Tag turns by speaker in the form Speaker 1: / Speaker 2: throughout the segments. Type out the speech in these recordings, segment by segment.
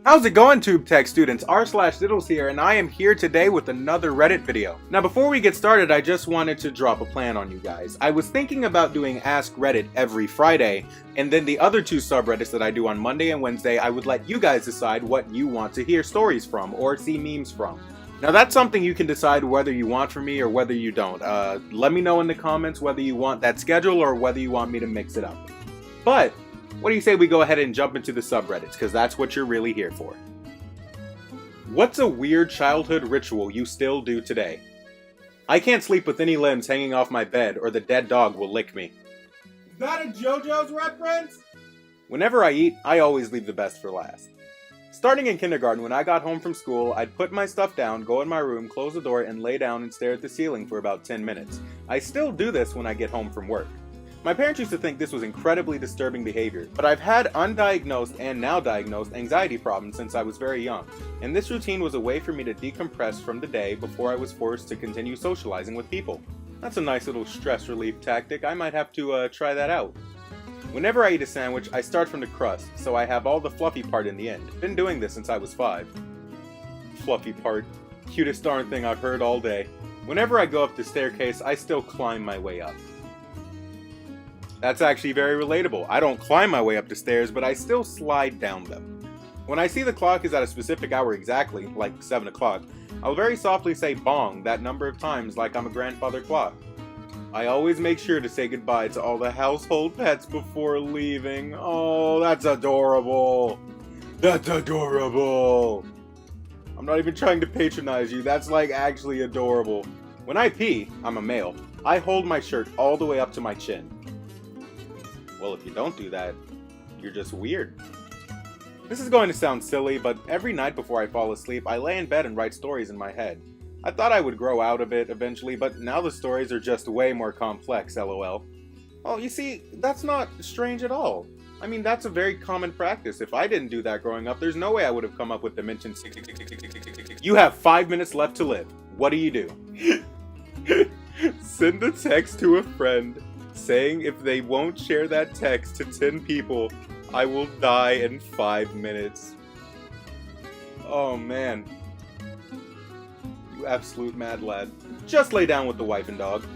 Speaker 1: How's it going, TubeTech students? r/diddles here, and I am here today with another Reddit video. Now before we get started, I just wanted to drop a plan on you guys. I was thinking about doing Ask Reddit every Friday, and then the other two subreddits that I do on Monday and Wednesday, I would let you guys decide what you want to hear stories from, or see memes from. Now that's something you can decide whether you want from me or whether you don't. Let me know in the comments whether you want that schedule or whether you want me to mix it up. But what do you say we go ahead and jump into the subreddits, because that's what you're really here for. What's a weird childhood ritual you still do today? I can't sleep with any limbs hanging off my bed, or the dead dog will lick me. Is that a JoJo's reference? Whenever I eat, I always leave the best for last. Starting in kindergarten, when I got home from school, I'd put my stuff down, go in my room, close the door, and lay down and stare at the ceiling for about 10 minutes. I still do this when I get home from work. My parents used to think this was incredibly disturbing behavior, but I've had undiagnosed and now diagnosed anxiety problems since I was very young, and this routine was a way for me to decompress from the day before I was forced to continue socializing with people. That's a nice little stress relief tactic. I might have to try that out. Whenever I eat a sandwich, I start from the crust, so I have all the fluffy part in the end. Been doing this since I was 5. Fluffy part. Cutest darn thing I've heard all day. Whenever I go up the staircase, I still climb my way up. That's actually very relatable. I don't climb my way up the stairs, but I still slide down them. When I see the clock is at a specific hour exactly, like 7 o'clock, I'll very softly say bong that number of times like I'm a grandfather clock. I always make sure to say goodbye to all the household pets before leaving. Oh, that's adorable. That's adorable. I'm not even trying to patronize you. That's like actually adorable. When I pee, I'm a male, I hold my shirt all the way up to my chin. Well, if you don't do that, you're just weird. This is going to sound silly, but every night before I fall asleep, I lay in bed and write stories in my head. I thought I would grow out of it eventually, but now the stories are just way more complex, lol. Oh, you see, that's not strange at all. I mean, that's a very common practice. If I didn't do that growing up, there's no way I would have come up with Dimension 666. You have 5 minutes left to live. What do? Send a text to a friend saying if they won't share that text to 10 people, I will die in 5 minutes. Oh man. You absolute mad lad. Just lay down with the wife and dog.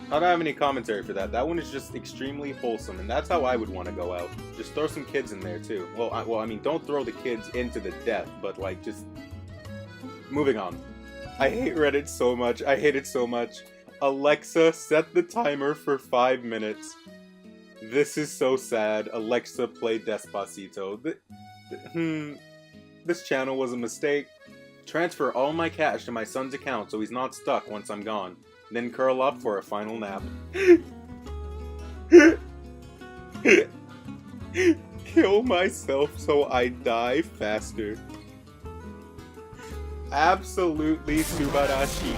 Speaker 1: I don't have any commentary for that. That one is just extremely wholesome, and that's how I would want to go out. Just throw some kids in there too. Well, I mean, don't throw the kids into the death, but like, just... Moving on. I hate Reddit so much. I hate it so much. Alexa, set the timer for 5 minutes. This is so sad. Alexa, play Despacito. This channel was a mistake. Transfer all my cash to my son's account so he's not stuck once I'm gone. Then curl up for a final nap. Kill myself so I die faster. Absolutely subarashi.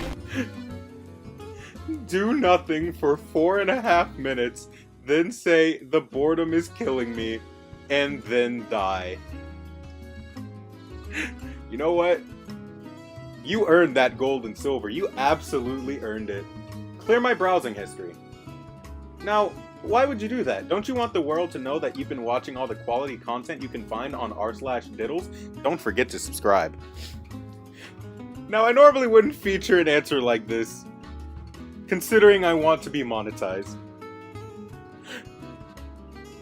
Speaker 1: Do nothing for 4.5 minutes, then say the boredom is killing me, and then die. You know what? You earned that gold and silver. You absolutely earned it. Clear my browsing history. Now, why would you do that? Don't you want the world to know that you've been watching all the quality content you can find on r/diddles? Don't forget to subscribe. Now, I normally wouldn't feature an answer like this, considering I want to be monetized.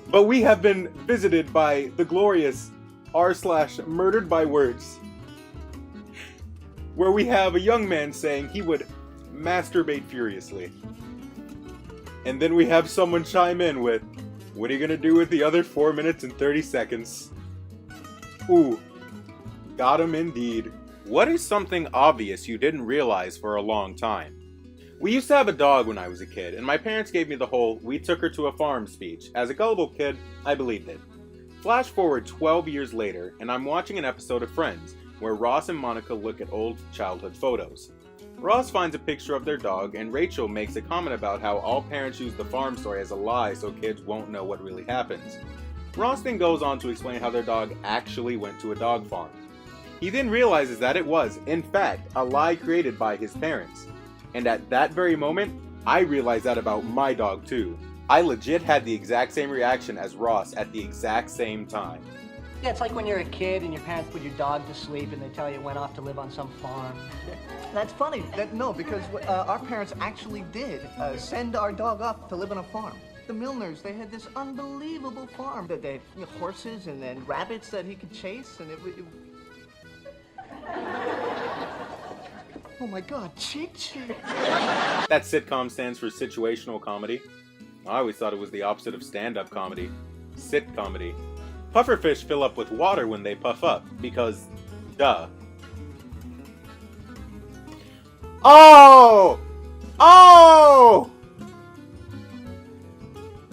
Speaker 1: But we have been visited by the glorious r/murdered by words, where we have a young man saying he would masturbate furiously. And then we have someone chime in with, what are you gonna do with the other 4 minutes and 30 seconds? Ooh, got him indeed. What is something obvious you didn't realize for a long time? We used to have a dog when I was a kid, and my parents gave me the whole "we took her to a farm" speech. As a gullible kid, I believed it. Flash forward 12 years later, and I'm watching an episode of Friends, where Ross and Monica look at old childhood photos. Ross finds a picture of their dog, and Rachel makes a comment about how all parents use the farm story as a lie so kids won't know what really happens. Ross then goes on to explain how their dog actually went to a dog farm. He then realizes that it was, in fact, a lie created by his parents. And at that very moment, I realized that about my dog too. I legit had the exact same reaction as Ross at the exact same time.
Speaker 2: Yeah, it's like when you're a kid and your parents put your dog to sleep and they tell you it went off to live on some farm.
Speaker 3: That's funny. No, because our parents actually did send our dog off to live on a farm. The Milners, they had this unbelievable farm. They had horses and then rabbits that he could chase, and it Oh my God, Cheek Cheek.
Speaker 1: That sitcom stands for situational comedy. I always thought it was the opposite of stand-up comedy. Sit comedy. Pufferfish fill up with water when they puff up, because, duh. Oh! Oh!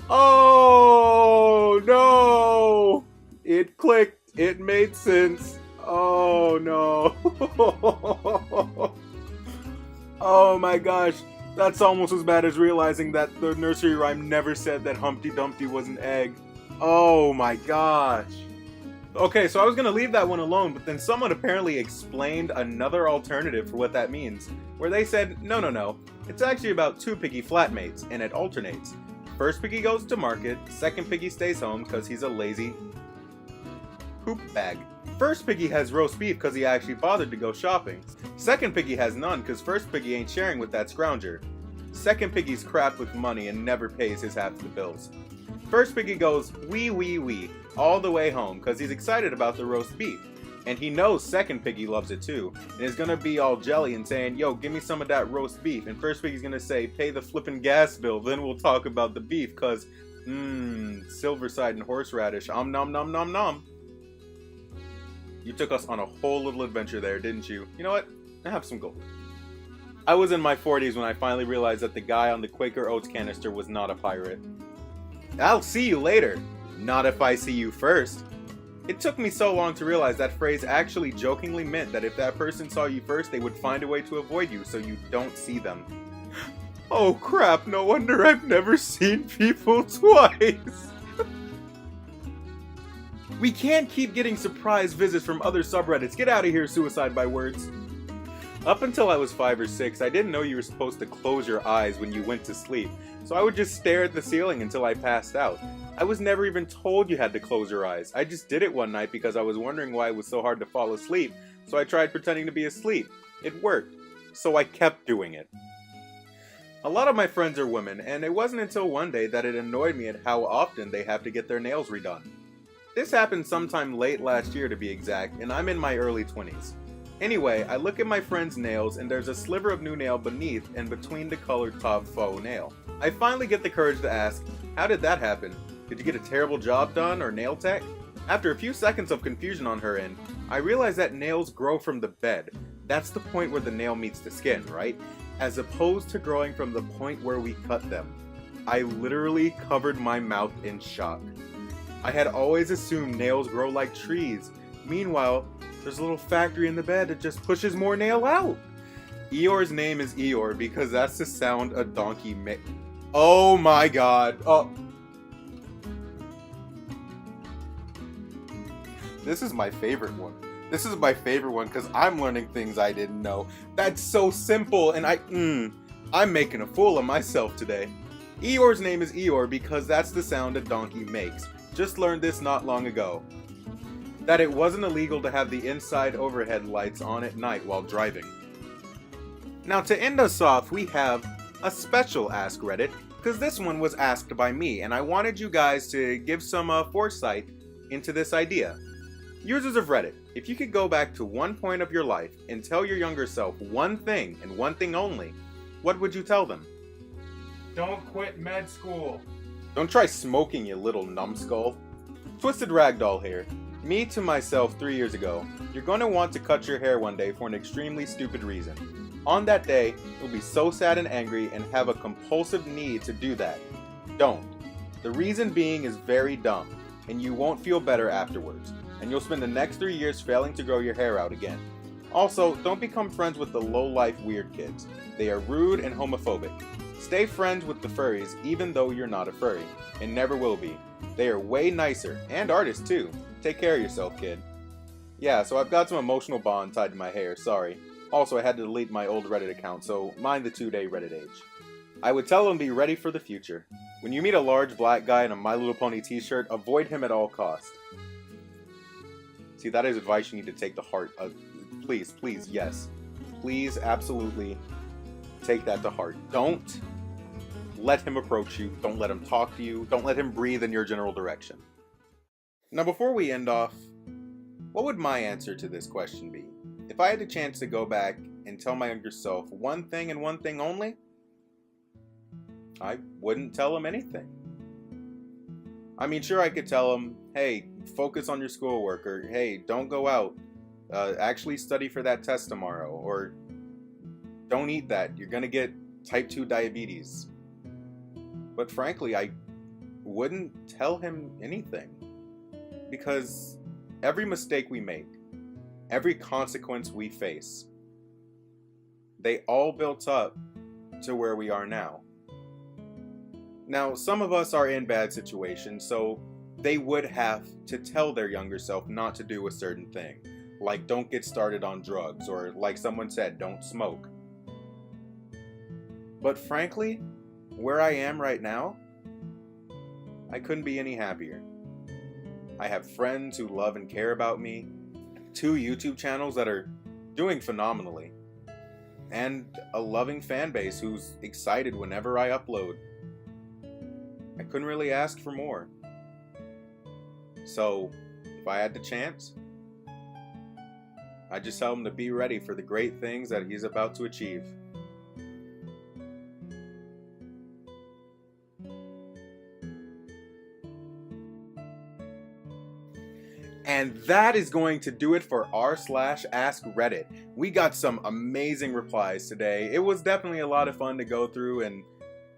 Speaker 1: Oh, no! It clicked. It made sense. Oh, no. Oh my gosh. That's almost as bad as realizing that the nursery rhyme never said that Humpty Dumpty was an egg. Oh my gosh. Okay, so I was gonna leave that one alone, but then someone apparently explained another alternative for what that means, where they said, no, it's actually about two piggy flatmates, and it alternates. First piggy goes to market, second piggy stays home because he's a lazy poop bag. First piggy has roast beef because he actually bothered to go shopping. Second piggy has none because first piggy ain't sharing with that scrounger. Second piggy's crap with money and never pays his half of the bills. First piggy goes wee all the way home because he's excited about the roast beef. And he knows second piggy loves it too, and is gonna be all jelly and saying, yo, give me some of that roast beef. And first piggy's gonna say, pay the flippin' gas bill, then we'll talk about the beef, cause, Silverside and horseradish, nom nom nom nom. You took us on a whole little adventure there, didn't you? You know what? I have some gold. I was in my 40s when I finally realized that the guy on the Quaker Oats canister was not a pirate. I'll see you later. Not if I see you first. It took me so long to realize that phrase actually jokingly meant that if that person saw you first, they would find a way to avoid you so you don't see them. Oh crap, no wonder I've never seen people twice. We can't keep getting surprise visits from other subreddits. Get out of here, Suicide by Words. Up until I was 5 or 6, I didn't know you were supposed to close your eyes when you went to sleep, so I would just stare at the ceiling until I passed out. I was never even told you had to close your eyes. I just did it one night because I was wondering why it was so hard to fall asleep, so I tried pretending to be asleep. It worked, so I kept doing it. A lot of my friends are women, and it wasn't until one day that it annoyed me at how often they have to get their nails redone. This happened sometime late last year to be exact, and I'm in my early 20s. Anyway, I look at my friend's nails and there's a sliver of new nail beneath and between the colored top faux nail. I finally get the courage to ask, how did that happen? Did you get a terrible job done or nail tech? After a few seconds of confusion on her end, I realize that nails grow from the bed. That's the point where the nail meets the skin, right? As opposed to growing from the point where we cut them. I literally covered my mouth in shock. I had always assumed nails grow like trees. Meanwhile, there's a little factory in the bed that just pushes more nail out. Eeyore's name is Eeyore because that's the sound a donkey makes. Oh my god. Oh. This is my favorite one. This is my favorite one because I'm learning things I didn't know. That's so simple and I'm making a fool of myself today. Eeyore's name is Eeyore because that's the sound a donkey makes. Just learned this not long ago. That it wasn't illegal to have the inside overhead lights on at night while driving. Now to end us off, we have a special Ask Reddit, because this one was asked by me, and I wanted you guys to give some foresight into this idea. Users of Reddit, if you could go back to one point of your life and tell your younger self one thing, and one thing only, what would you tell them? Don't quit med school. Don't try smoking, you little numbskull. Twisted Ragdoll here. Me to myself 3 years ago. You're going to want to cut your hair one day for an extremely stupid reason. On that day, you'll be so sad and angry and have a compulsive need to do that. Don't. The reason being is very dumb, and you won't feel better afterwards, and you'll spend the next 3 years failing to grow your hair out again. Also, don't become friends with the low-life weird kids. They are rude and homophobic. Stay friends with the furries even though you're not a furry, and never will be. They are way nicer, and artists too. Take care of yourself, kid. Yeah, so I've got some emotional bond tied to my hair, sorry. Also, I had to delete my old Reddit account, so mind the 2-day Reddit age. I would tell them to be ready for the future. When you meet a large black guy in a My Little Pony t-shirt, avoid him at all costs. See, that is advice you need to take to heart. Please, please, yes. Please, absolutely take that to heart. Don't let him approach you. Don't let him talk to you. Don't let him breathe in your general direction. Now, before we end off, what would my answer to this question be? If I had the chance to go back and tell my younger self one thing and one thing only, I wouldn't tell him anything. I mean, sure, I could tell him, hey, focus on your schoolwork, or hey, don't go out. Actually study for that test tomorrow, or don't eat that. You're gonna get type 2 diabetes. But frankly, I wouldn't tell him anything. Because every mistake we make, every consequence we face, they all built up to where we are now. Now, some of us are in bad situations, so they would have to tell their younger self not to do a certain thing. Like, don't get started on drugs, or like someone said, don't smoke. But frankly, where I am right now, I couldn't be any happier. I have friends who love and care about me, 2 YouTube channels that are doing phenomenally, and a loving fan base who's excited whenever I upload. I couldn't really ask for more. So, if I had the chance, I'd just tell him to be ready for the great things that he's about to achieve. And that is going to do it for r/askreddit. We got some amazing replies today. It was definitely a lot of fun to go through and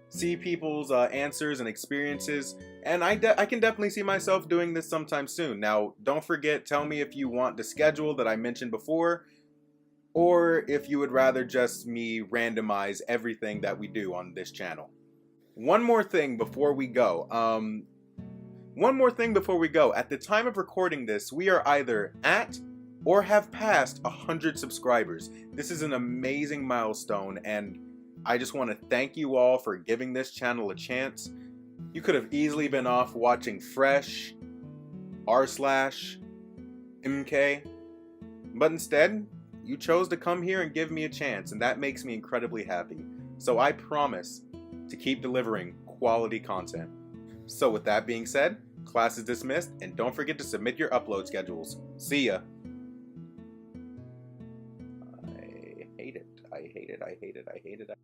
Speaker 1: see people's answers and experiences, and I can definitely see myself doing this sometime soon. Now, don't forget, tell me if you want the schedule that I mentioned before, or if you would rather just me randomize everything that we do on this channel. One more thing before we go. At the time of recording this, we are either at or have passed 100 subscribers. This is an amazing milestone, and I just want to thank you all for giving this channel a chance. You could have easily been off watching Fresh, r/MK, but instead, you chose to come here and give me a chance, and that makes me incredibly happy. So I promise to keep delivering quality content. So with that being said, class is dismissed, and don't forget to submit your upload schedules. See ya! I hate it.